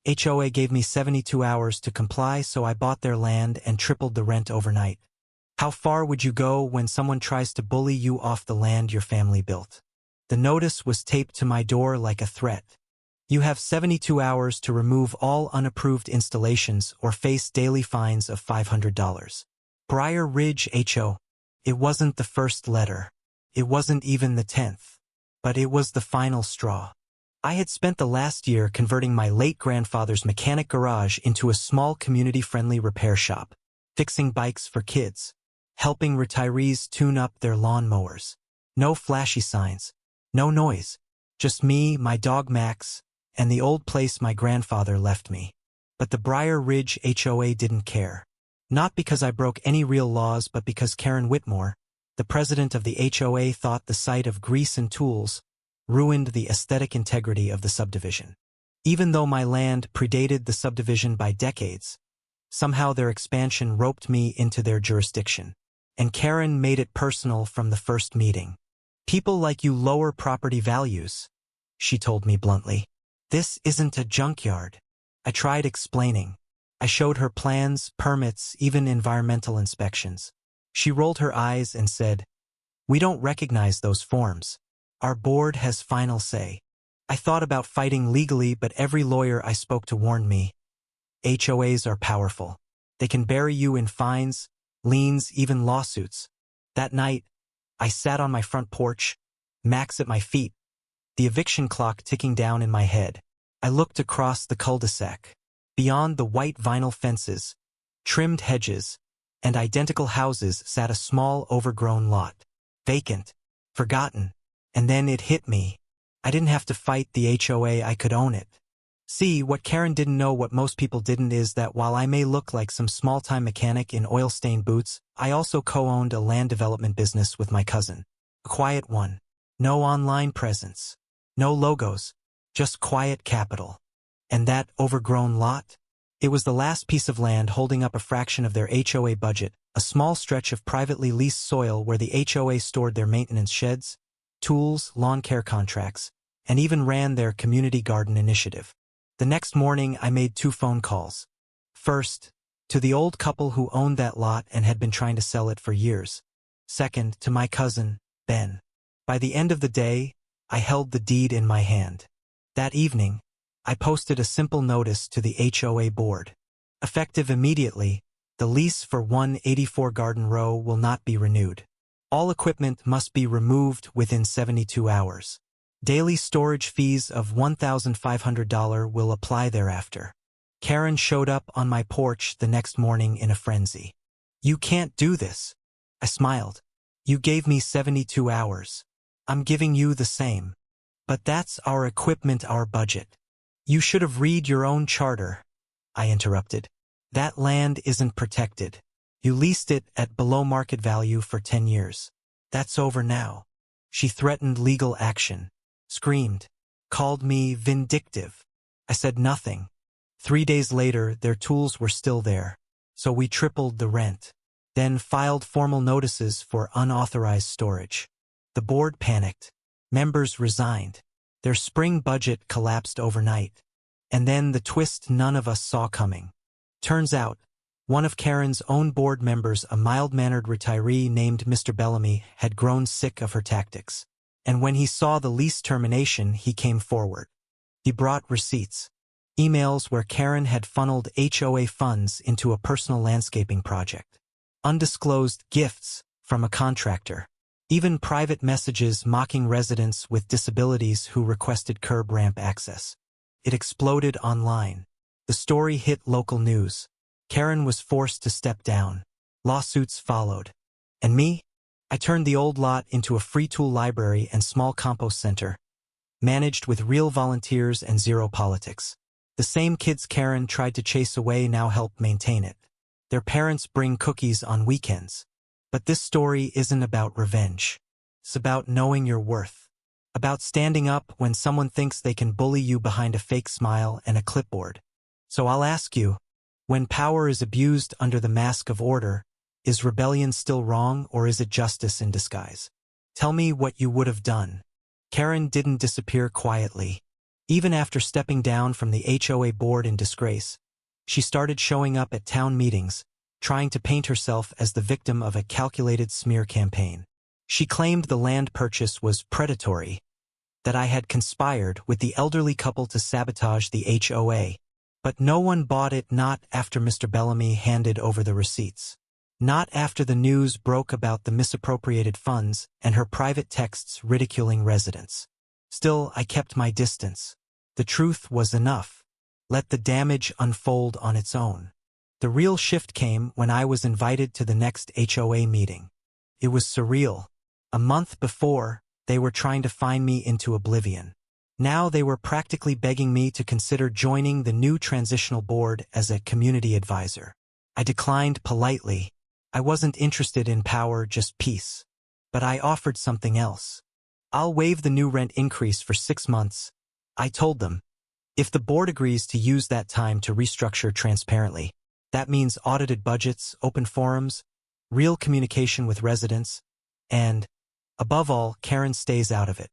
HOA gave me 72 hours to comply, so I bought their land and tripled the rent overnight. How far would you go when someone tries to bully you off the land your family built? The notice was taped to my door like a threat. You have 72 hours to remove all unapproved installations or face daily fines of $500. Briar Ridge HO. It wasn't the first letter. It wasn't even the 10th. But it was the final straw. I had spent the last year converting my late grandfather's mechanic garage into a small community-friendly repair shop, fixing bikes for kids, helping retirees tune up their lawn mowers. No flashy signs, no noise, just me, my dog Max, and the old place my grandfather left me. But the Briar Ridge HOA didn't care. Not because I broke any real laws, but because Karen Whitmore, the president of the HOA, thought the sight of grease and tools ruined the aesthetic integrity of the subdivision. Even though my land predated the subdivision by decades, somehow their expansion roped me into their jurisdiction. And Karen made it personal from the first meeting. People like you lower property values, she told me bluntly. This isn't a junkyard. I tried explaining. I showed her plans, permits, even environmental inspections. She rolled her eyes and said, "We don't recognize those forms. Our board has final say." I thought about fighting legally, but every lawyer I spoke to warned me. HOAs are powerful. They can bury you in fines, liens, even lawsuits. That night, I sat on my front porch, Max at my feet, the eviction clock ticking down in my head. I looked across the cul-de-sac. Beyond the white vinyl fences, trimmed hedges, and identical houses sat a small overgrown lot. Vacant, forgotten. And then it hit me. I didn't have to fight the HOA, I could own it. See, what Karen didn't know, what most people didn't, is that while I may look like some small-time mechanic in oil-stained boots, I also co-owned a land development business with my cousin. A quiet one. No online presence. No logos. Just quiet capital. And that overgrown lot? It was the last piece of land holding up a fraction of their HOA budget, a small stretch of privately leased soil where the HOA stored their maintenance sheds, tools, lawn care contracts, and even ran their community garden initiative. The next morning, I made 2 phone calls. First, to the old couple who owned that lot and had been trying to sell it for years. Second, to my cousin, Ben. By the end of the day, I held the deed in my hand. That evening, I posted a simple notice to the HOA board. Effective immediately, the lease for 184 Garden Row will not be renewed. All equipment must be removed within 72 hours. Daily storage fees of $1,500 will apply thereafter. Karen showed up on my porch the next morning in a frenzy. "You can't do this." I smiled. "You gave me 72 hours. I'm giving you the same. But that's our equipment, our budget." "You should have read your own charter," I interrupted. "That land isn't protected. You leased it at below market value for 10 years. That's over now." She threatened legal action, screamed, called me vindictive. I said nothing. 3 days later, their tools were still there, so we tripled the rent, then filed formal notices for unauthorized storage. The board panicked. Members resigned. Their spring budget collapsed overnight. And then the twist none of us saw coming. Turns out, one of Karen's own board members, a mild-mannered retiree named Mr. Bellamy, had grown sick of her tactics. And when he saw the lease termination, he came forward. He brought receipts. Emails where Karen had funneled HOA funds into a personal landscaping project. Undisclosed gifts from a contractor. Even private messages mocking residents with disabilities who requested curb ramp access. It exploded online. The story hit local news. Karen was forced to step down. Lawsuits followed. And me? I turned the old lot into a free tool library and small compost center, managed with real volunteers and zero politics. The same kids Karen tried to chase away now help maintain it. Their parents bring cookies on weekends. But this story isn't about revenge. It's about knowing your worth. About standing up when someone thinks they can bully you behind a fake smile and a clipboard. So I'll ask you, when power is abused under the mask of order, is rebellion still wrong, or is it justice in disguise? Tell me what you would have done. Karen didn't disappear quietly. Even after stepping down from the HOA board in disgrace, she started showing up at town meetings, trying to paint herself as the victim of a calculated smear campaign. She claimed the land purchase was predatory, that I had conspired with the elderly couple to sabotage the HOA. But no one bought it, not after Mr. Bellamy handed over the receipts. Not after the news broke about the misappropriated funds and her private texts ridiculing residents. Still, I kept my distance. The truth was enough. Let the damage unfold on its own. The real shift came when I was invited to the next HOA meeting. It was surreal. A month before, they were trying to fine me into oblivion. Now they were practically begging me to consider joining the new transitional board as a community advisor. I declined politely. I wasn't interested in power, just peace. But I offered something else. I'll waive the new rent increase for 6 months. I told them. If the board agrees to use that time to restructure transparently, that means audited budgets, open forums, real communication with residents, and, above all, Karen stays out of it.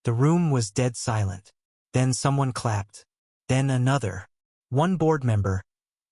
The room was dead silent. Then someone clapped. Then another. One board member,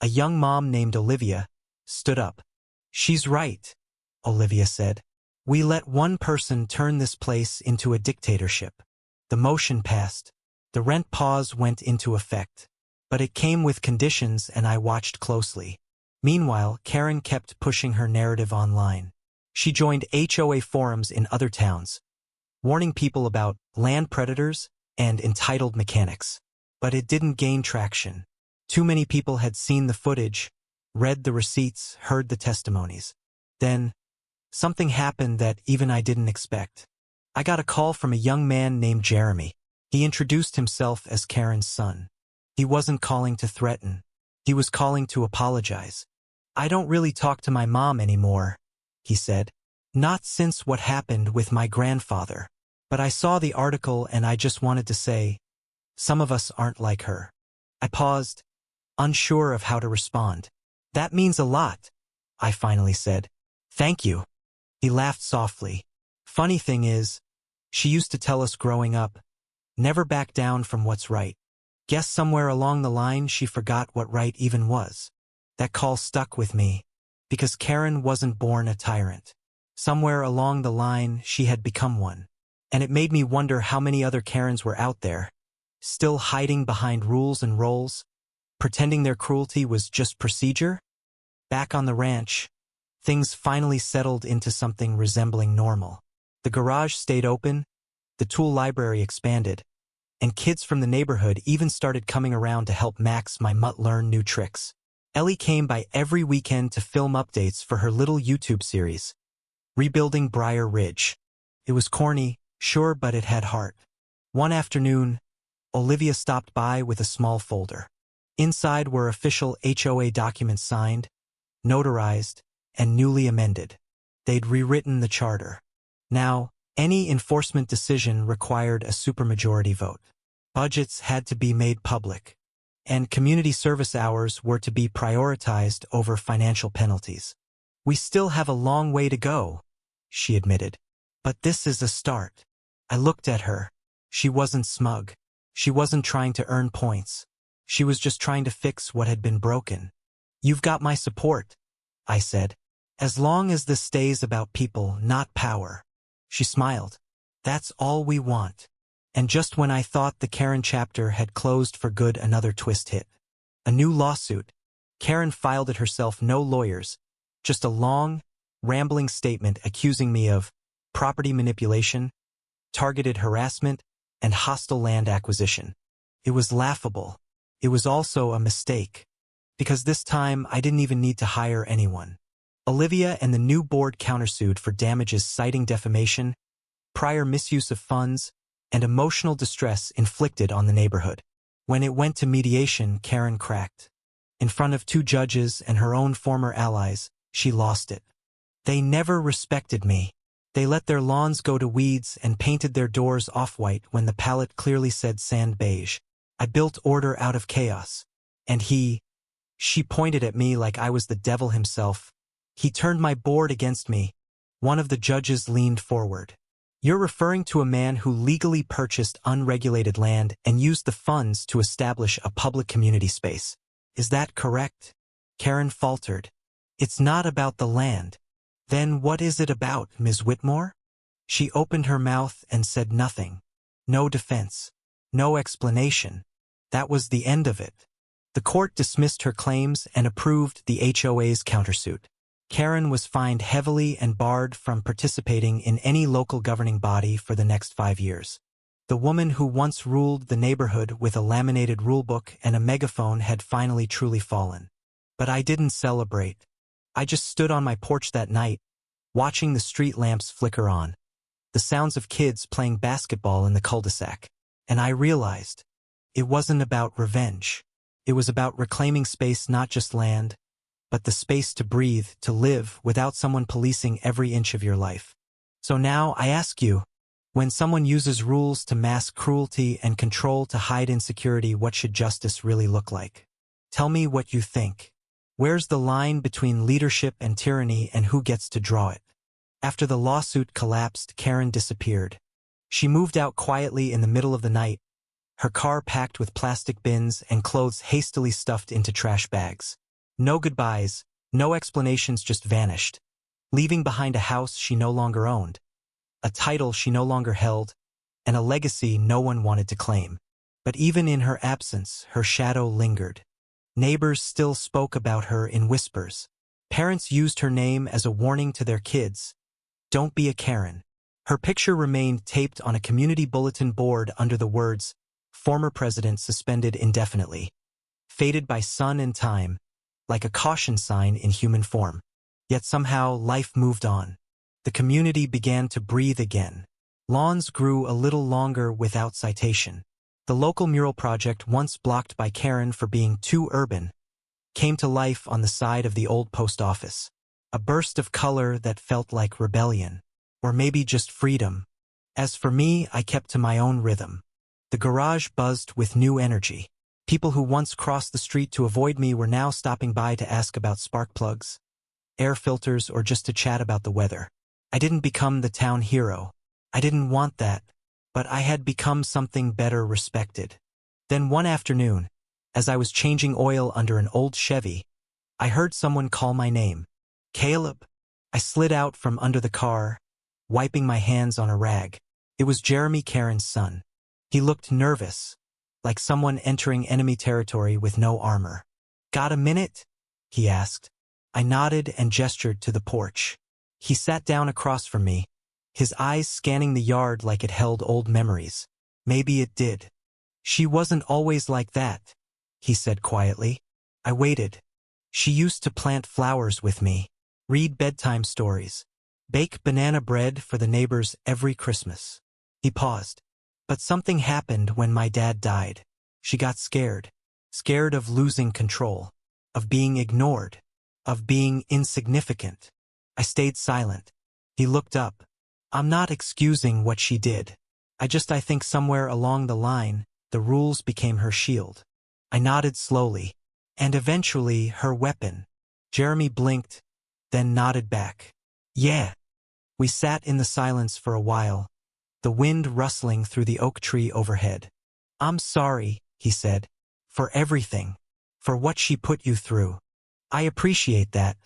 a young mom named Olivia, stood up. "She's right," Olivia said. "We let one person turn this place into a dictatorship." The motion passed. The rent pause went into effect. But it came with conditions, and I watched closely. Meanwhile, Karen kept pushing her narrative online. She joined HOA forums in other towns, warning people about land predators and entitled mechanics. But it didn't gain traction. Too many people had seen the footage, read the receipts, heard the testimonies. Then, something happened that even I didn't expect. I got a call from a young man named Jeremy. He introduced himself as Karen's son. He wasn't calling to threaten. He was calling to apologize. "I don't really talk to my mom anymore," he said. "Not since what happened with my grandfather. But I saw the article and I just wanted to say, some of us aren't like her." I paused, unsure of how to respond. "That means a lot," I finally said. "Thank you." He laughed softly. "Funny thing is, she used to tell us growing up, never back down from what's right. Guess somewhere along the line she forgot what right even was." That call stuck with me, because Karen wasn't born a tyrant. Somewhere along the line she had become one. And it made me wonder how many other Karens were out there, still hiding behind rules and roles, pretending their cruelty was just procedure. Back on the ranch, things finally settled into something resembling normal. The garage stayed open, the tool library expanded, and kids from the neighborhood even started coming around to help Max, my mutt, learn new tricks. Ellie came by every weekend to film updates for her little YouTube series, Rebuilding Briar Ridge. It was corny, sure, but it had heart. One afternoon, Olivia stopped by with a small folder. Inside were official HOA documents signed, notarized, and newly amended. They'd rewritten the charter. Now, any enforcement decision required a supermajority vote. Budgets had to be made public, and community service hours were to be prioritized over financial penalties. "We still have a long way to go," she admitted. "But this is a start." I looked at her. She wasn't smug. She wasn't trying to earn points. She was just trying to fix what had been broken. "You've got my support," I said. "As long as this stays about people, not power." She smiled. "That's all we want." And just when I thought the Karen chapter had closed for good, another twist hit. A new lawsuit. Karen filed it herself, no lawyers. Just a long, rambling statement accusing me of property manipulation, targeted harassment, and hostile land acquisition. It was laughable. It was also a mistake. Because this time I didn't even need to hire anyone. Olivia and the new board countersued for damages citing defamation, prior misuse of funds, and emotional distress inflicted on the neighborhood. When it went to mediation, Karen cracked. In front of 2 judges and her own former allies, she lost it. "They never respected me. They let their lawns go to weeds and painted their doors off-white when the palette clearly said sand beige. I built order out of chaos. And she pointed at me like I was the devil himself. He turned my board against me." One of the judges leaned forward. You're referring to a man who legally purchased unregulated land and used the funds to establish a public community space. Is that correct? Karen faltered. It's not about the land. Then what is it about, Ms. Whitmore? She opened her mouth and said nothing. No defense. No explanation. That was the end of it. The court dismissed her claims and approved the HOA's countersuit. Karen was fined heavily and barred from participating in any local governing body for the next 5 years. The woman who once ruled the neighborhood with a laminated rulebook and a megaphone had finally truly fallen. But I didn't celebrate. I just stood on my porch that night, watching the street lamps flicker on, the sounds of kids playing basketball in the cul-de-sac, and I realized it wasn't about revenge. It was about reclaiming space, not just land, but the space to breathe, to live without someone policing every inch of your life. So now I ask you, when someone uses rules to mask cruelty and control to hide insecurity, what should justice really look like? Tell me what you think. Where's the line between leadership and tyranny, and who gets to draw it? After the lawsuit collapsed, Karen disappeared. She moved out quietly in the middle of the night, her car packed with plastic bins and clothes hastily stuffed into trash bags. No goodbyes, no explanations, just vanished, leaving behind a house she no longer owned, a title she no longer held, and a legacy no one wanted to claim. But even in her absence, her shadow lingered. Neighbors still spoke about her in whispers. Parents used her name as a warning to their kids. Don't be a Karen. Her picture remained taped on a community bulletin board under the words, "Former President suspended indefinitely," faded by sun and time, like a caution sign in human form. Yet somehow life moved on. The community began to breathe again. Lawns grew a little longer without citation. The local mural project, once blocked by Karen for being too urban, came to life on the side of the old post office. A burst of color that felt like rebellion, or maybe just freedom. As for me, I kept to my own rhythm. The garage buzzed with new energy. People who once crossed the street to avoid me were now stopping by to ask about spark plugs, air filters, or just to chat about the weather. I didn't become the town hero. I didn't want that, but I had become something better respected. Then one afternoon, as I was changing oil under an old Chevy, I heard someone call my name. Caleb. I slid out from under the car, wiping my hands on a rag. It was Jeremy, Karen's son. He looked nervous, like someone entering enemy territory with no armor. "Got a minute?" he asked. I nodded and gestured to the porch. He sat down across from me, his eyes scanning the yard like it held old memories. Maybe it did. "She wasn't always like that," he said quietly. I waited. "She used to plant flowers with me, read bedtime stories, bake banana bread for the neighbors every Christmas." He paused. "But something happened when my dad died. She got scared. Scared of losing control, of being ignored, of being insignificant." I stayed silent. He looked up. "I'm not excusing what she did. I think somewhere along the line, the rules became her shield." I nodded slowly. "And eventually her weapon." Jeremy blinked, then nodded back. "Yeah." We sat in the silence for a while, the wind rustling through the oak tree overhead. "I'm sorry," he said, "for everything, for what she put you through." "I appreciate that,"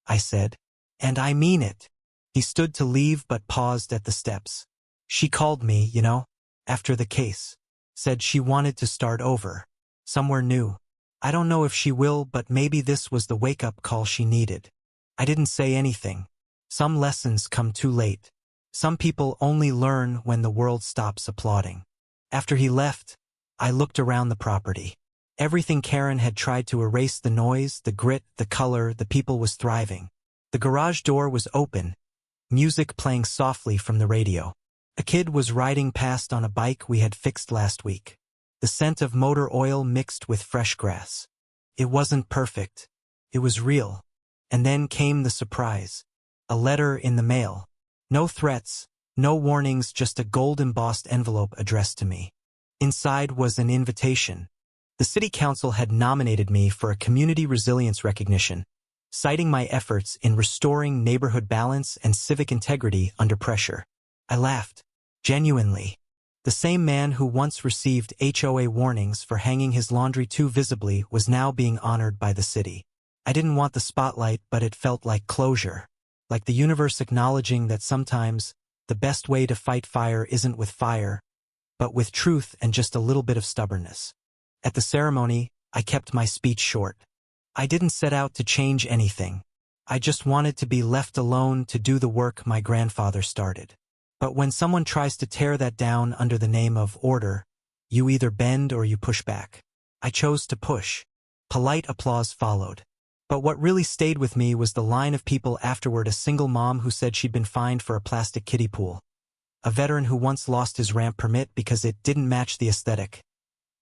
I said. "And I mean it." He stood to leave but paused at the steps. "She called me, after the case. Said she wanted to start over. Somewhere new. I don't know if she will, but maybe this was the wake-up call she needed." I didn't say anything. Some lessons come too late. Some people only learn when the world stops applauding. After he left, I looked around the property. Everything Karen had tried to erase, the noise, the grit, the color, the people, was thriving. The garage door was open, music playing softly from the radio. A kid was riding past on a bike we had fixed last week. The scent of motor oil mixed with fresh grass. It wasn't perfect. It was real. And then came the surprise. A letter in the mail. No threats, no warnings, just a gold-embossed envelope addressed to me. Inside was an invitation. The city council had nominated me for a community resilience recognition, citing my efforts in restoring neighborhood balance and civic integrity under pressure. I laughed. Genuinely. The same man who once received HOA warnings for hanging his laundry too visibly was now being honored by the city. I didn't want the spotlight, but it felt like closure. Like the universe acknowledging that sometimes the best way to fight fire isn't with fire, but with truth and just a little bit of stubbornness. At the ceremony, I kept my speech short. I didn't set out to change anything. I just wanted to be left alone to do the work my grandfather started. But when someone tries to tear that down under the name of order, you either bend or you push back. I chose to push. Polite applause followed. But what really stayed with me was the line of people afterward: a single mom who said she'd been fined for a plastic kiddie pool, a veteran who once lost his ramp permit because it didn't match the aesthetic,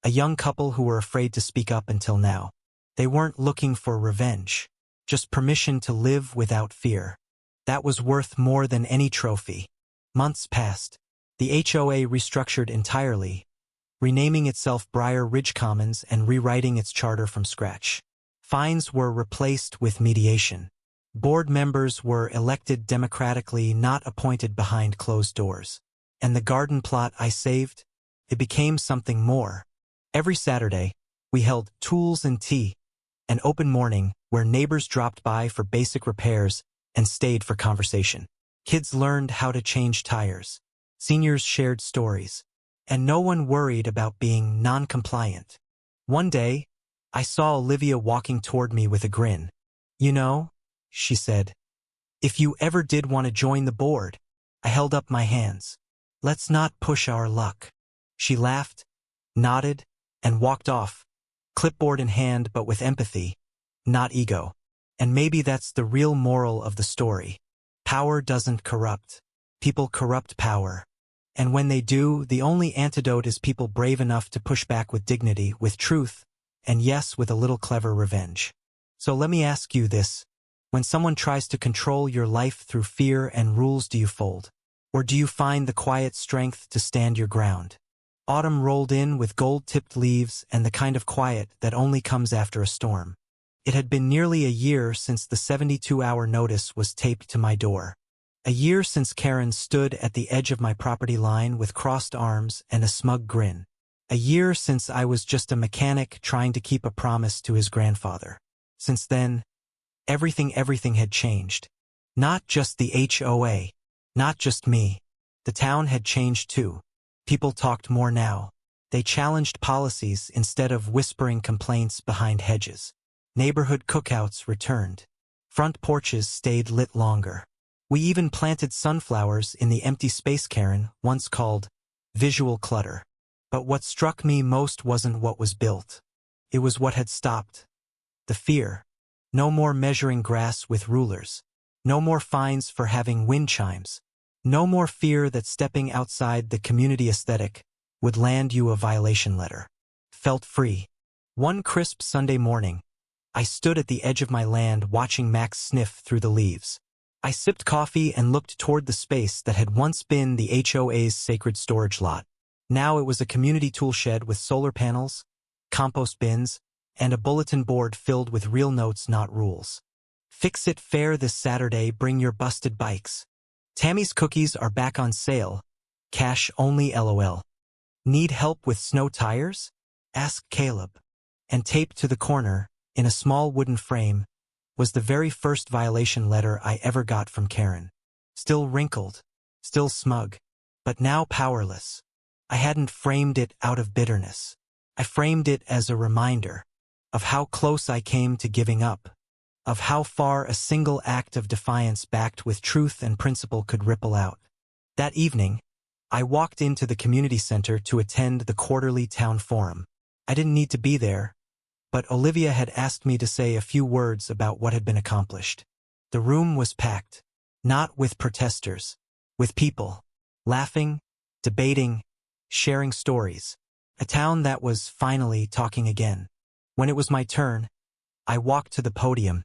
a young couple who were afraid to speak up until now. They weren't looking for revenge, just permission to live without fear. That was worth more than any trophy. Months passed. The HOA restructured entirely, renaming itself Briar Ridge Commons and rewriting its charter from scratch. Fines were replaced with mediation. Board members were elected democratically, not appointed behind closed doors. And the garden plot I saved? It became something more. Every Saturday, we held tools and tea, an open morning where neighbors dropped by for basic repairs and stayed for conversation. Kids learned how to change tires. Seniors shared stories. And no one worried about being non-compliant. One day, I saw Olivia walking toward me with a grin. "You know," she said, "if you ever did want to join the board." I held up my hands. "Let's not push our luck." She laughed, nodded, and walked off, clipboard in hand but with empathy, not ego. And maybe that's the real moral of the story. Power doesn't corrupt. People corrupt power. And when they do, the only antidote is people brave enough to push back with dignity, with truth, and yes, with a little clever revenge. So let me ask you this. When someone tries to control your life through fear and rules, do you fold? Or do you find the quiet strength to stand your ground? Autumn rolled in with gold-tipped leaves and the kind of quiet that only comes after a storm. It had been nearly a year since the 72-hour notice was taped to my door. A year since Karen stood at the edge of my property line with crossed arms and a smug grin. A year since I was just a mechanic trying to keep a promise to his grandfather. Since then, everything had changed. Not just the HOA. Not just me. The town had changed too. People talked more now. They challenged policies instead of whispering complaints behind hedges. Neighborhood cookouts returned. Front porches stayed lit longer. We even planted sunflowers in the empty space Karen once called visual clutter. But what struck me most wasn't what was built. It was what had stopped. The fear. No more measuring grass with rulers. No more fines for having wind chimes. No more fear that stepping outside the community aesthetic would land you a violation letter. Felt free. One crisp Sunday morning, I stood at the edge of my land watching Max sniff through the leaves. I sipped coffee and looked toward the space that had once been the HOA's sacred storage lot. Now it was a community tool shed with solar panels, compost bins, and a bulletin board filled with real notes, not rules. Fix it fair this Saturday, bring your busted bikes. Tammy's cookies are back on sale. Cash only, LOL. Need help with snow tires? Ask Caleb. And taped to the corner, in a small wooden frame, was the very first violation letter I ever got from Karen. Still wrinkled, still smug, but now powerless. I hadn't framed it out of bitterness. I framed it as a reminder of how close I came to giving up, of how far a single act of defiance backed with truth and principle could ripple out. That evening, I walked into the community center to attend the quarterly town forum. I didn't need to be there, but Olivia had asked me to say a few words about what had been accomplished. The room was packed, not with protesters, with people, laughing, debating, sharing stories. A town that was finally talking again. When it was my turn, I walked to the podium,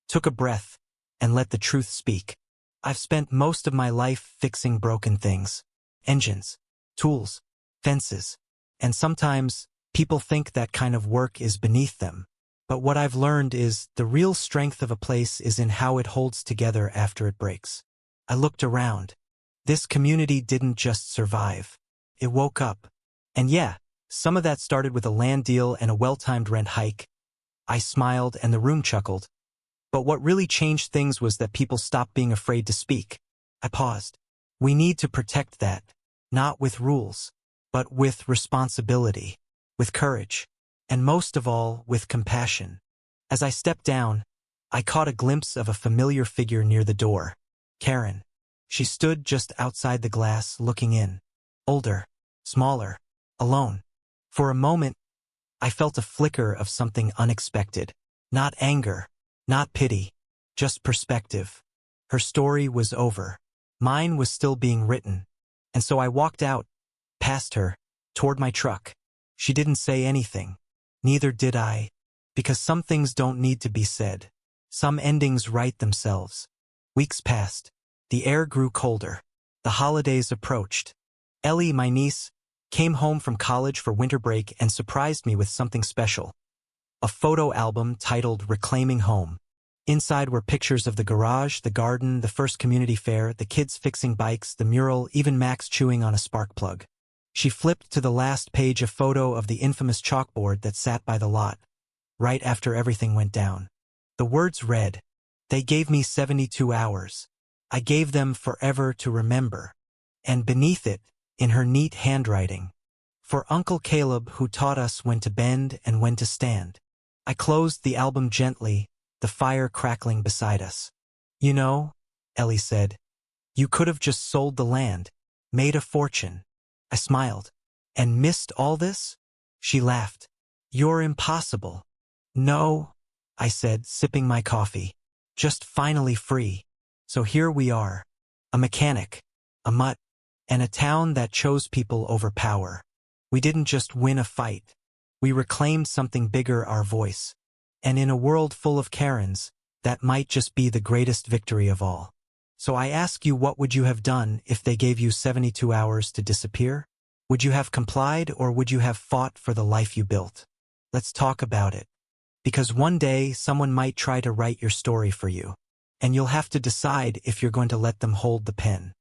took a breath, and let the truth speak. I've spent most of my life fixing broken things. Engines, tools, fences, and sometimes people think that kind of work is beneath them. But what I've learned is the real strength of a place is in how it holds together after it breaks. I looked around. This community didn't just survive. It woke up. And yeah, some of that started with a land deal and a well-timed rent hike. I smiled and the room chuckled. But what really changed things was that people stopped being afraid to speak. I paused. We need to protect that, not with rules, but with responsibility, with courage, and most of all, with compassion. As I stepped down, I caught a glimpse of a familiar figure near the door. Karen. She stood just outside the glass, looking in. Older, smaller, alone. For a moment, I felt a flicker of something unexpected. Not anger, not pity, just perspective. Her story was over. Mine was still being written. And so I walked out, past her, toward my truck. She didn't say anything. Neither did I. Because some things don't need to be said. Some endings write themselves. Weeks passed. The air grew colder. The holidays approached. Ellie, my niece, came home from college for winter break and surprised me with something special. A photo album titled Reclaiming Home. Inside were pictures of the garage, the garden, the first community fair, the kids fixing bikes, the mural, even Max chewing on a spark plug. She flipped to the last page, a photo of the infamous chalkboard that sat by the lot, right after everything went down. The words read, "They gave me 72 hours. I gave them forever to remember." And beneath it, in her neat handwriting, "For Uncle Caleb who taught us when to bend and when to stand." I closed the album gently, the fire crackling beside us. "You know," Ellie said, "you could have just sold the land, made a fortune." I smiled. "And missed all this?" She laughed. "You're impossible." "No," I said, sipping my coffee. "Just finally free. So here we are. A mechanic, a mutt, and a town that chose people over power. We didn't just win a fight. We reclaimed something bigger, our voice. And in a world full of Karens, that might just be the greatest victory of all. So I ask you, what would you have done if they gave you 72 hours to disappear? Would you have complied, or would you have fought for the life you built? Let's talk about it. Because one day someone might try to write your story for you, and you'll have to decide if you're going to let them hold the pen.